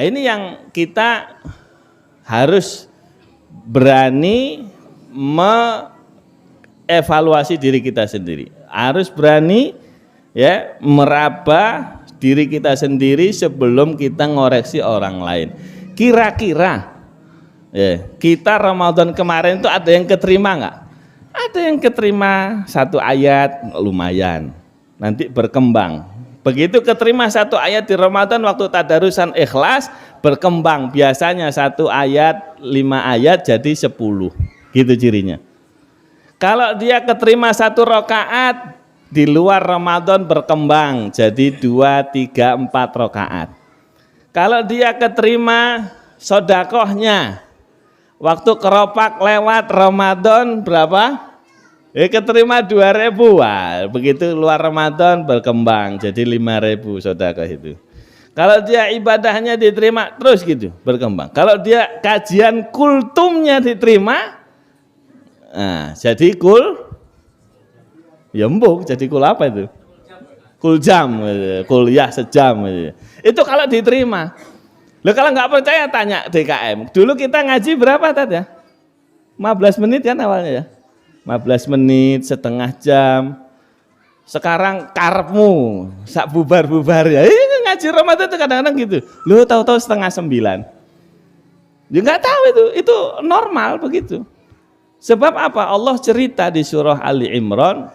Nah, ini yang kita harus berani evaluasi diri kita sendiri, harus berani ya meraba diri kita sendiri sebelum kita ngoreksi orang lain. Kira-kira ya, kita Ramadan kemarin itu ada yang keterima nggak? Ada yang keterima satu ayat lumayan, nanti berkembang. Begitu keterima satu ayat di Ramadan waktu tadarusan ikhlas, berkembang, biasanya satu ayat 5 ayat jadi 10, gitu cirinya. Kalau dia keterima satu rakaat di luar Ramadan, berkembang jadi 2, 3, 4 rakaat. Kalau dia keterima sodakohnya waktu keropak lewat Ramadan berapa? Keterima 2.000, wah, begitu luar Ramadan berkembang jadi 5.000 sodakoh itu. Kalau dia ibadahnya diterima terus gitu berkembang. Kalau dia kajian kultumnya diterima, nah, jadi ya embuk, jadi kul apa itu? Kul jam, kuliah sejam. Itu kalau diterima. Loh, kalau nggak percaya tanya DKM. Dulu kita ngaji berapa tadi ya? 15 menit kan awalnya ya? 15 menit, setengah jam. Sekarang karepmu sak bubar-bubar ya. Ini ngaji Ramadan itu kadang-kadang gitu. Lu tahu-tahu setengah 9. Ya nggak tahu itu normal begitu. Sebab apa? Allah cerita di surah Ali Imran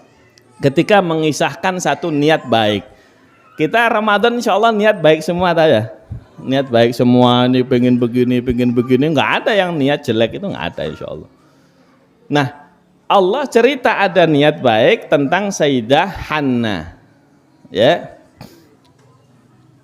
ketika mengisahkan satu niat baik. Kita Ramadan insya Allah niat baik semua ya. Niat baik semua, ini pengen begini, nggak ada yang niat jelek, itu nggak ada insya Allah. Nah, Allah cerita ada niat baik tentang Sayyidah Hannah. Ya.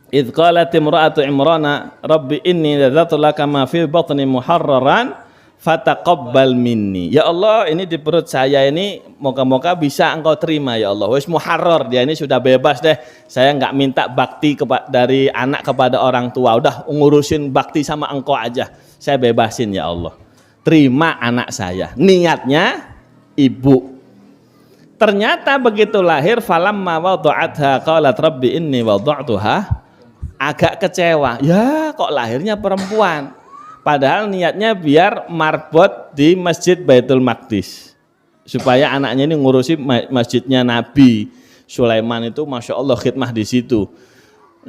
Idz qalat imra'atu Imrana rabbi inni nadzartu laka ma fi batni muharraran fataqabbal minni. Ya Allah, ini di perut saya ini moga-moga bisa engkau terima ya Allah. Wis muharrar, dia ini sudah bebas deh. Saya enggak minta bakti dari anak kepada orang tua. Udah ngurusin bakti sama engkau aja. Saya bebasin ya Allah. Terima anak saya. Niatnya ibu. Ternyata begitu lahir falamma wada'atha qalat rabbi inni wada'tuha, agak kecewa. Ya, kok lahirnya perempuan. Padahal niatnya biar marbot di Masjid Baitul Maqdis. Supaya anaknya ini ngurusi masjidnya Nabi Sulaiman itu, Masya Allah khidmah di situ.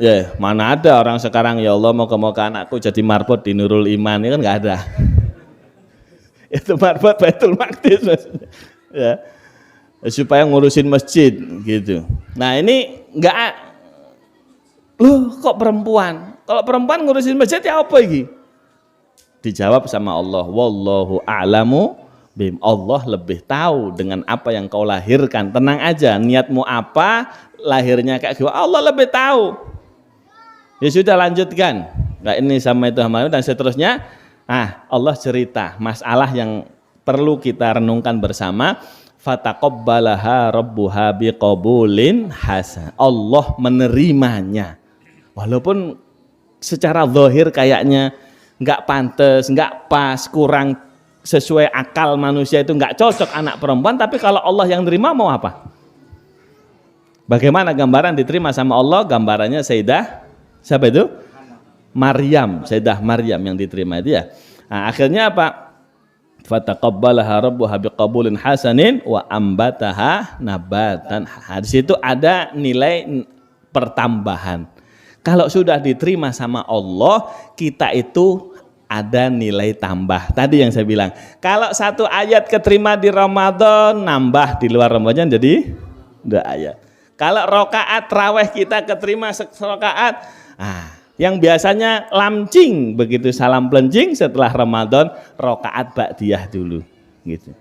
Ya, mana ada orang sekarang ya Allah moga-moga anakku jadi marbot di Nurul Iman, ini kan nggak ada. Itu marbot Baitul Maqdis maksudnya. Ya. Supaya ngurusin masjid gitu. Nah, ini enggak, loh kok perempuan? Kalau perempuan ngurusin masjid ya apa iki? Dijawab sama Allah, wallahu a'lamu bim. Allah lebih tahu dengan apa yang kau lahirkan. Tenang aja, niatmu apa, lahirnya kayak gitu, Allah lebih tahu. Ya sudah, lanjutkan. Nah, ini sama itu dan seterusnya. Allah cerita masalah yang perlu kita renungkan bersama. Fataqabbalaha rabbuha biqabulin hasan. Allah menerimanya. Walaupun secara zahir kayaknya enggak pantas, enggak pas, kurang sesuai akal manusia, itu enggak cocok anak perempuan, tapi kalau Allah yang terima mau apa? Bagaimana gambaran diterima sama Allah? Gambarannya Sayyidah siapa itu? Maryam, Sayyidah Maryam yang diterima itu ya. Nah, akhirnya apa? Fataqabbalaha rabbuha biqabulin hasanin wa ambataha nabatan. Di situ ada nilai pertambahan. Kalau sudah diterima sama Allah, kita itu ada nilai tambah. Tadi yang saya bilang, kalau satu ayat keterima di Ramadan, nambah di luar Ramadan jadi 2 ayat. Kalau rokaat raweh kita keterima serokaat, yang biasanya lamcing, begitu salam pelencing setelah Ramadan, rokaat ba'diyah dulu gitu.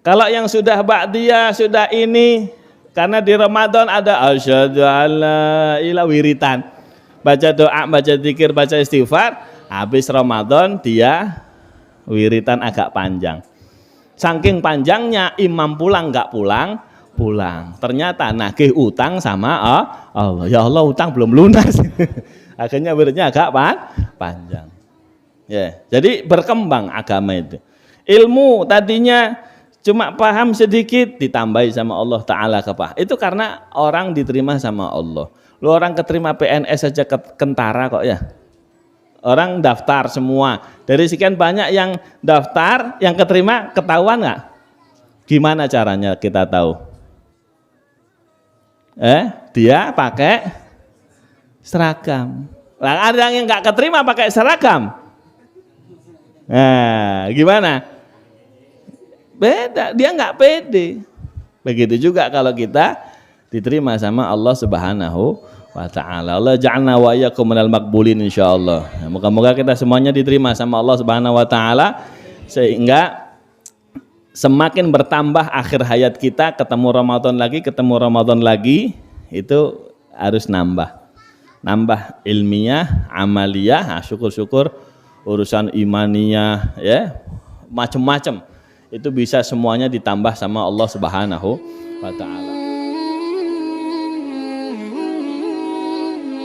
Kalau yang sudah ba'diyah, sudah ini, karena di Ramadan ada asyhadu alla ilaha wiritan, baca doa, baca zikir, baca istighfar. Habis Ramadan dia wiritan agak panjang. Saking panjangnya imam pulang nggak pulang. Ternyata nagih utang sama Allah. Ya Allah, utang belum lunas. Akhirnya wiridnya agak panjang. Ya, jadi berkembang agama itu. Ilmu tadinya cuma paham sedikit, ditambahi sama Allah Ta'ala kepah. Itu karena orang diterima sama Allah. Lu orang keterima PNS saja kentara kok ya. orang daftar semua. Dari sekian banyak yang daftar, yang keterima ketahuan nggak? Gimana caranya kita tahu? Dia pakai seragam. Nah, ada yang nggak keterima pakai seragam. Nah, gimana? Beda, dia nggak pede. Begitu juga kalau kita diterima sama Allah Subhanahu wa ta'ala. Allah ja'alna wa iyyakum minal maqbulin insyaallah. Nah, moga-moga kita semuanya diterima sama Allah Subhanahu wa ta'ala sehingga semakin bertambah akhir hayat kita, ketemu Ramadan lagi itu harus nambah ilmiah, amaliyah, syukur-syukur urusan imaniyah ya, macam-macam. Itu bisa semuanya ditambah sama Allah Subhanahu wa ta'ala.